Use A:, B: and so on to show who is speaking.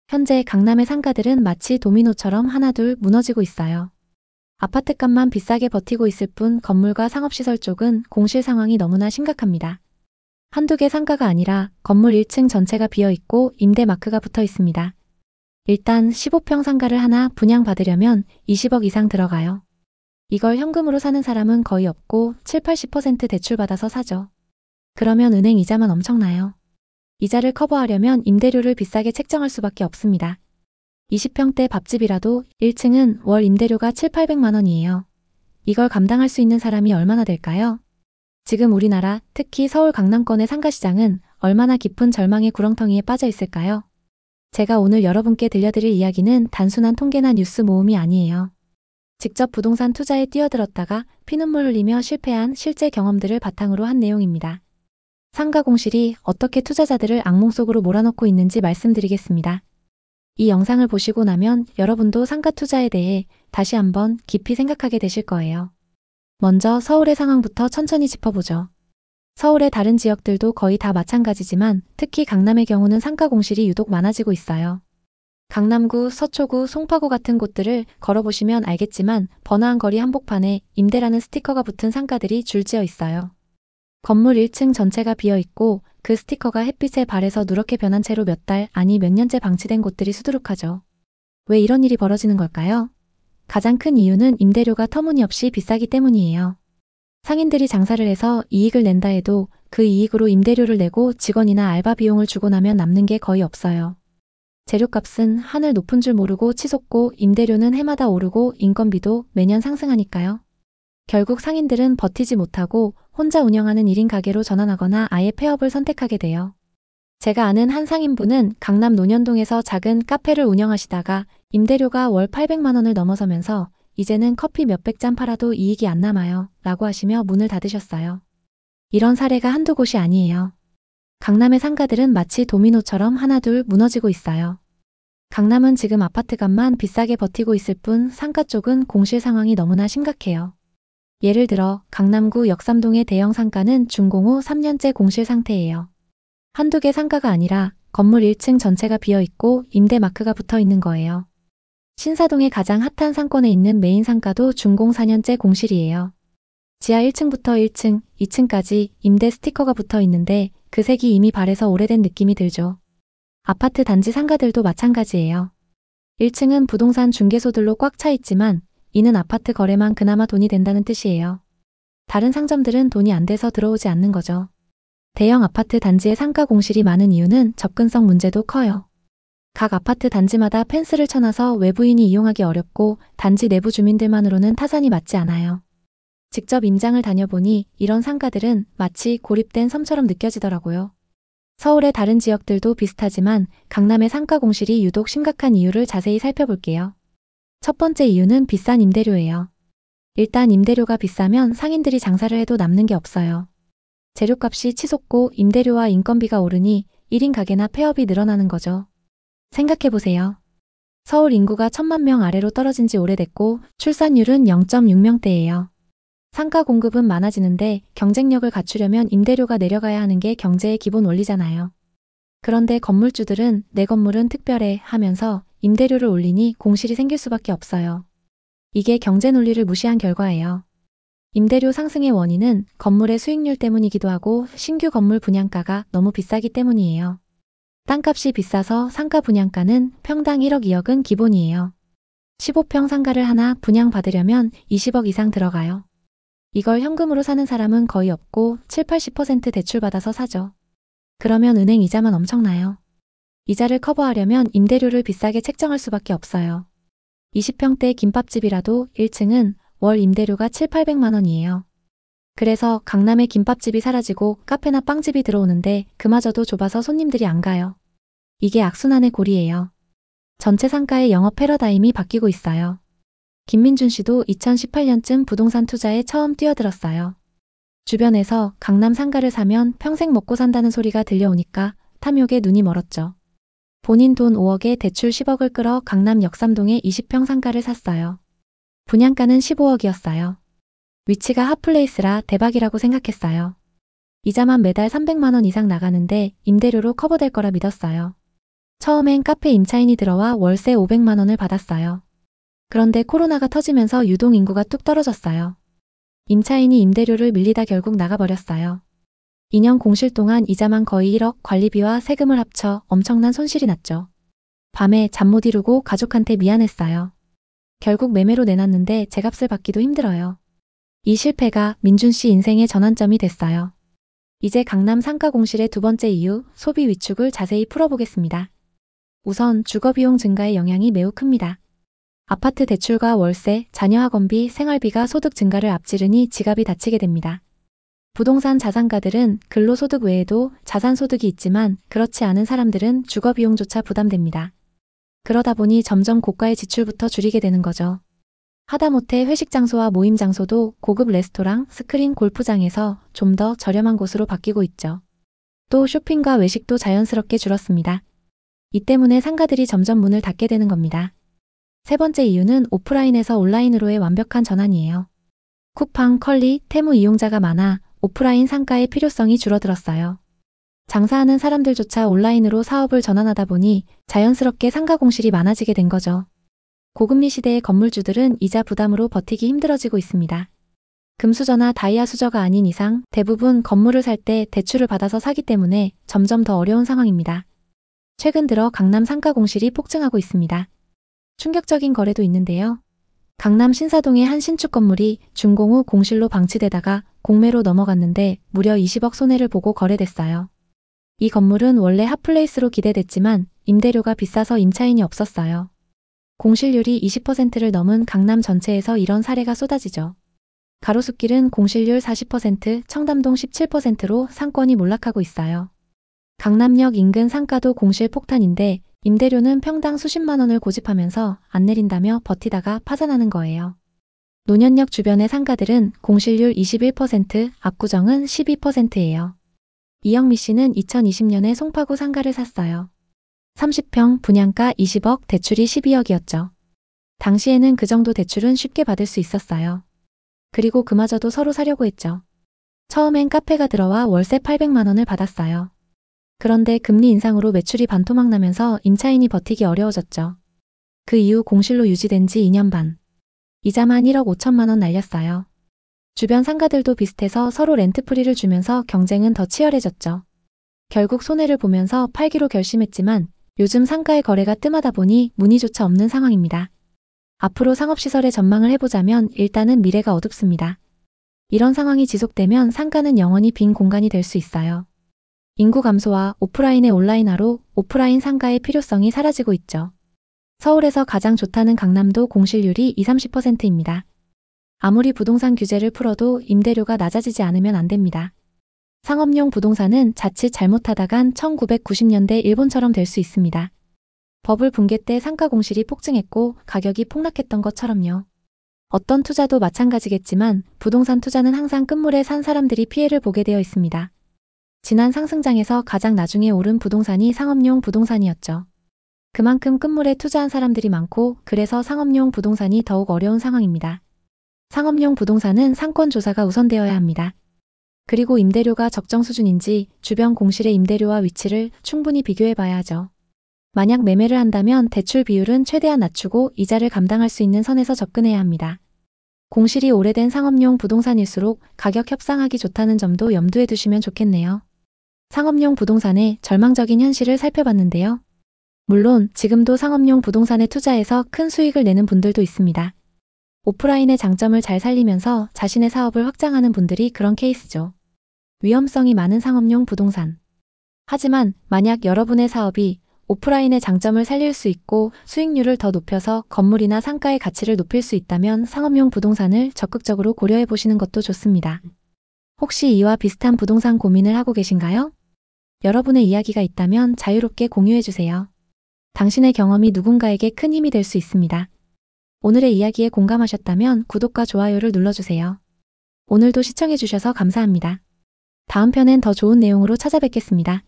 A: 현재 강남의 상가들은 마치 도미노처럼 하나둘 무너지고 있어요. 아파트값만 비싸게 버티고 있을 뿐 건물과 상업시설 쪽은 공실 상황이 너무나 심각합니다. 한두 개 상가가 아니라 건물 1층 전체가 비어있고 임대 마크가 붙어 있습니다. 일단 15평 상가를 하나 분양받으려면 20억 이상 들어가요. 이걸 현금으로 사는 사람은 거의 없고 70~80% 대출받아서 사죠. 그러면 은행 이자만 엄청나요. 이자를 커버하려면 임대료를 비싸게 책정할 수밖에 없습니다. 20평대 밥집이라도 1층은 월 임대료가 700~800만 원이에요. 이걸 감당할 수 있는 사람이 얼마나 될까요? 지금 우리나라, 특히 서울 강남권의 상가시장은 얼마나 깊은 절망의 구렁텅이에 빠져 있을까요? 제가 오늘 여러분께 들려드릴 이야기는 단순한 통계나 뉴스 모음이 아니에요. 직접 부동산 투자에 뛰어들었다가 피눈물 흘리며 실패한 실제 경험들을 바탕으로 한 내용입니다. 상가 공실이 어떻게 투자자들을 악몽 속으로 몰아넣고 있는지 말씀드리겠습니다. 이 영상을 보시고 나면 여러분도 상가 투자에 대해 다시 한번 깊이 생각하게 되실 거예요. 먼저 서울의 상황부터 천천히 짚어보죠. 서울의 다른 지역들도 거의 다 마찬가지지만 특히 강남의 경우는 상가 공실이 유독 많아지고 있어요. 강남구, 서초구, 송파구 같은 곳들을 걸어보시면 알겠지만 번화한 거리 한복판에 임대라는 스티커가 붙은 상가들이 줄지어 있어요. 건물 1층 전체가 비어있고 그 스티커가 햇빛에 발해서 누렇게 변한 채로 몇 달, 아니 몇 년째 방치된 곳들이 수두룩하죠. 왜 이런 일이 벌어지는 걸까요? 가장 큰 이유는 임대료가 터무니없이 비싸기 때문이에요. 상인들이 장사를 해서 이익을 낸다 해도 그 이익으로 임대료를 내고 직원이나 알바 비용을 주고 나면 남는 게 거의 없어요. 재료값은 하늘 높은 줄 모르고 치솟고 임대료는 해마다 오르고 인건비도 매년 상승하니까요. 결국 상인들은 버티지 못하고 혼자 운영하는 1인 가게로 전환하거나 아예 폐업을 선택하게 돼요. 제가 아는 한 상인분은 강남 논현동에서 작은 카페를 운영하시다가 임대료가 월 800만 원을 넘어서면서 이제는 커피 몇백 잔 팔아도 이익이 안 남아요 라고 하시며 문을 닫으셨어요. 이런 사례가 한두 곳이 아니에요. 강남의 상가들은 마치 도미노처럼 하나둘 무너지고 있어요. 강남은 지금 아파트값만 비싸게 버티고 있을 뿐 상가 쪽은 공실 상황이 너무나 심각해요. 예를 들어 강남구 역삼동의 대형 상가는 준공 후 3년째 공실 상태예요. 한두 개 상가가 아니라 건물 1층 전체가 비어있고 임대 마크가 붙어 있는 거예요. 신사동의 가장 핫한 상권에 있는 메인 상가도 준공 4년째 공실이에요. 지하 1층부터 1층, 2층까지 임대 스티커가 붙어 있는데 그 색이 이미 발해서 오래된 느낌이 들죠. 아파트 단지 상가들도 마찬가지예요. 1층은 부동산 중개소들로 꽉 차 있지만 이는 아파트 거래만 그나마 돈이 된다는 뜻이에요. 다른 상점들은 돈이 안 돼서 들어오지 않는 거죠. 대형 아파트 단지의 상가 공실이 많은 이유는 접근성 문제도 커요. 각 아파트 단지마다 펜스를 쳐놔서 외부인이 이용하기 어렵고 단지 내부 주민들만으로는 타산이 맞지 않아요. 직접 임장을 다녀보니 이런 상가들은 마치 고립된 섬처럼 느껴지더라고요. 서울의 다른 지역들도 비슷하지만 강남의 상가 공실이 유독 심각한 이유를 자세히 살펴볼게요. 첫 번째 이유는 비싼 임대료예요. 일단 임대료가 비싸면 상인들이 장사를 해도 남는 게 없어요. 재료값이 치솟고 임대료와 인건비가 오르니 1인 가게나 폐업이 늘어나는 거죠. 생각해보세요. 서울 인구가 1000만 명 아래로 떨어진 지 오래됐고 출산율은 0.6명대예요. 상가 공급은 많아지는데 경쟁력을 갖추려면 임대료가 내려가야 하는 게 경제의 기본 원리잖아요. 그런데 건물주들은 내 건물은 특별해 하면서 임대료를 올리니 공실이 생길 수밖에 없어요. 이게 경제 논리를 무시한 결과예요. 임대료 상승의 원인은 건물의 수익률 때문이기도 하고 신규 건물 분양가가 너무 비싸기 때문이에요. 땅값이 비싸서 상가 분양가는 평당 1억 2억은 기본이에요. 15평 상가를 하나 분양받으려면 20억 이상 들어가요. 이걸 현금으로 사는 사람은 거의 없고 70~80% 대출받아서 사죠. 그러면 은행 이자만 엄청나요. 이자를 커버하려면 임대료를 비싸게 책정할 수밖에 없어요. 20평대 김밥집이라도 1층은 월 임대료가 700~800만 원이에요. 그래서 강남에 김밥집이 사라지고 카페나 빵집이 들어오는데 그마저도 좁아서 손님들이 안 가요. 이게 악순환의 고리예요. 전체 상가의 영업 패러다임이 바뀌고 있어요. 김민준 씨도 2018년쯤 부동산 투자에 처음 뛰어들었어요. 주변에서 강남 상가를 사면 평생 먹고 산다는 소리가 들려오니까 탐욕에 눈이 멀었죠. 본인 돈 5억에 대출 10억을 끌어 강남 역삼동에 20평 상가를 샀어요. 분양가는 15억이었어요. 위치가 핫플레이스라 대박이라고 생각했어요. 이자만 매달 300만 원 이상 나가는데 임대료로 커버될 거라 믿었어요. 처음엔 카페 임차인이 들어와 월세 500만 원을 받았어요. 그런데 코로나가 터지면서 유동 인구가 뚝 떨어졌어요. 임차인이 임대료를 밀리다 결국 나가버렸어요. 2년 공실 동안 이자만 거의 1억, 관리비와 세금을 합쳐 엄청난 손실이 났죠. 밤에 잠 못 이루고 가족한테 미안했어요. 결국 매매로 내놨는데 제값을 받기도 힘들어요. 이 실패가 민준 씨 인생의 전환점이 됐어요. 이제 강남 상가 공실의 두 번째 이유, 소비 위축을 자세히 풀어보겠습니다. 우선 주거비용 증가의 영향이 매우 큽니다. 아파트 대출과 월세, 자녀 학원비, 생활비가 소득 증가를 앞지르니 지갑이 다치게 됩니다. 부동산 자산가들은 근로소득 외에도 자산소득이 있지만 그렇지 않은 사람들은 주거비용조차 부담됩니다. 그러다 보니 점점 고가의 지출부터 줄이게 되는 거죠. 하다못해 회식 장소와 모임 장소도 고급 레스토랑, 스크린 골프장에서 좀 더 저렴한 곳으로 바뀌고 있죠. 또 쇼핑과 외식도 자연스럽게 줄었습니다. 이 때문에 상가들이 점점 문을 닫게 되는 겁니다. 세 번째 이유는 오프라인에서 온라인으로의 완벽한 전환이에요. 쿠팡, 컬리, 테무 이용자가 많아 오프라인 상가의 필요성이 줄어들었어요. 장사하는 사람들조차 온라인으로 사업을 전환하다 보니 자연스럽게 상가 공실이 많아지게 된 거죠. 고금리 시대의 건물주들은 이자 부담으로 버티기 힘들어지고 있습니다. 금수저나 다이아 수저가 아닌 이상 대부분 건물을 살 때 대출을 받아서 사기 때문에 점점 더 어려운 상황입니다. 최근 들어 강남 상가 공실이 폭증하고 있습니다. 충격적인 거래도 있는데요. 강남 신사동의 한 신축 건물이 준공 후 공실로 방치되다가 공매로 넘어갔는데 무려 20억 손해를 보고 거래됐어요. 이 건물은 원래 핫플레이스로 기대됐지만 임대료가 비싸서 임차인이 없었어요. 공실률이 20%를 넘은 강남 전체에서 이런 사례가 쏟아지죠. 가로수길은 공실률 40%, 청담동 17%로 상권이 몰락하고 있어요. 강남역 인근 상가도 공실 폭탄인데 임대료는 평당 수십만 원을 고집하면서 안 내린다며 버티다가 파산하는 거예요. 노년역 주변의 상가들은 공실률 21%, 압구정은 12%예요. 이영미 씨는 2020년에 송파구 상가를 샀어요. 30평, 분양가 20억, 대출이 12억이었죠. 당시에는 그 정도 대출은 쉽게 받을 수 있었어요. 그리고 그마저도 서로 사려고 했죠. 처음엔 카페가 들어와 월세 800만 원을 받았어요. 그런데 금리 인상으로 매출이 반토막 나면서 임차인이 버티기 어려워졌죠. 그 이후 공실로 유지된 지 2년 반. 이자만 1억 5천만 원 날렸어요. 주변 상가들도 비슷해서 서로 렌트프리를 주면서 경쟁은 더 치열해졌죠. 결국 손해를 보면서 팔기로 결심했지만 요즘 상가의 거래가 뜸하다 보니 문의조차 없는 상황입니다. 앞으로 상업시설의 전망을 해보자면 일단은 미래가 어둡습니다. 이런 상황이 지속되면 상가는 영원히 빈 공간이 될 수 있어요. 인구 감소와 오프라인의 온라인화로 오프라인 상가의 필요성이 사라지고 있죠. 서울에서 가장 좋다는 강남도 공실률이 20-30%입니다. 아무리 부동산 규제를 풀어도 임대료가 낮아지지 않으면 안 됩니다. 상업용 부동산은 자칫 잘못하다간 1990년대 일본처럼 될 수 있습니다. 버블 붕괴 때 상가 공실이 폭증했고 가격이 폭락했던 것처럼요. 어떤 투자도 마찬가지겠지만 부동산 투자는 항상 끝물에 산 사람들이 피해를 보게 되어 있습니다. 지난 상승장에서 가장 나중에 오른 부동산이 상업용 부동산이었죠. 그만큼 끝물에 투자한 사람들이 많고 그래서 상업용 부동산이 더욱 어려운 상황입니다. 상업용 부동산은 상권 조사가 우선되어야 합니다. 그리고 임대료가 적정 수준인지 주변 공실의 임대료와 위치를 충분히 비교해 봐야 하죠. 만약 매매를 한다면 대출 비율은 최대한 낮추고 이자를 감당할 수 있는 선에서 접근해야 합니다. 공실이 오래된 상업용 부동산일수록 가격 협상하기 좋다는 점도 염두에 두시면 좋겠네요. 상업용 부동산의 절망적인 현실을 살펴봤는데요. 물론 지금도 상업용 부동산에 투자해서 큰 수익을 내는 분들도 있습니다. 오프라인의 장점을 잘 살리면서 자신의 사업을 확장하는 분들이 그런 케이스죠. 위험성이 많은 상업용 부동산. 하지만 만약 여러분의 사업이 오프라인의 장점을 살릴 수 있고 수익률을 더 높여서 건물이나 상가의 가치를 높일 수 있다면 상업용 부동산을 적극적으로 고려해 보시는 것도 좋습니다. 혹시 이와 비슷한 부동산 고민을 하고 계신가요? 여러분의 이야기가 있다면 자유롭게 공유해 주세요. 당신의 경험이 누군가에게 큰 힘이 될 수 있습니다. 오늘의 이야기에 공감하셨다면 구독과 좋아요를 눌러주세요. 오늘도 시청해 주셔서 감사합니다. 다음 편엔 더 좋은 내용으로 찾아뵙겠습니다.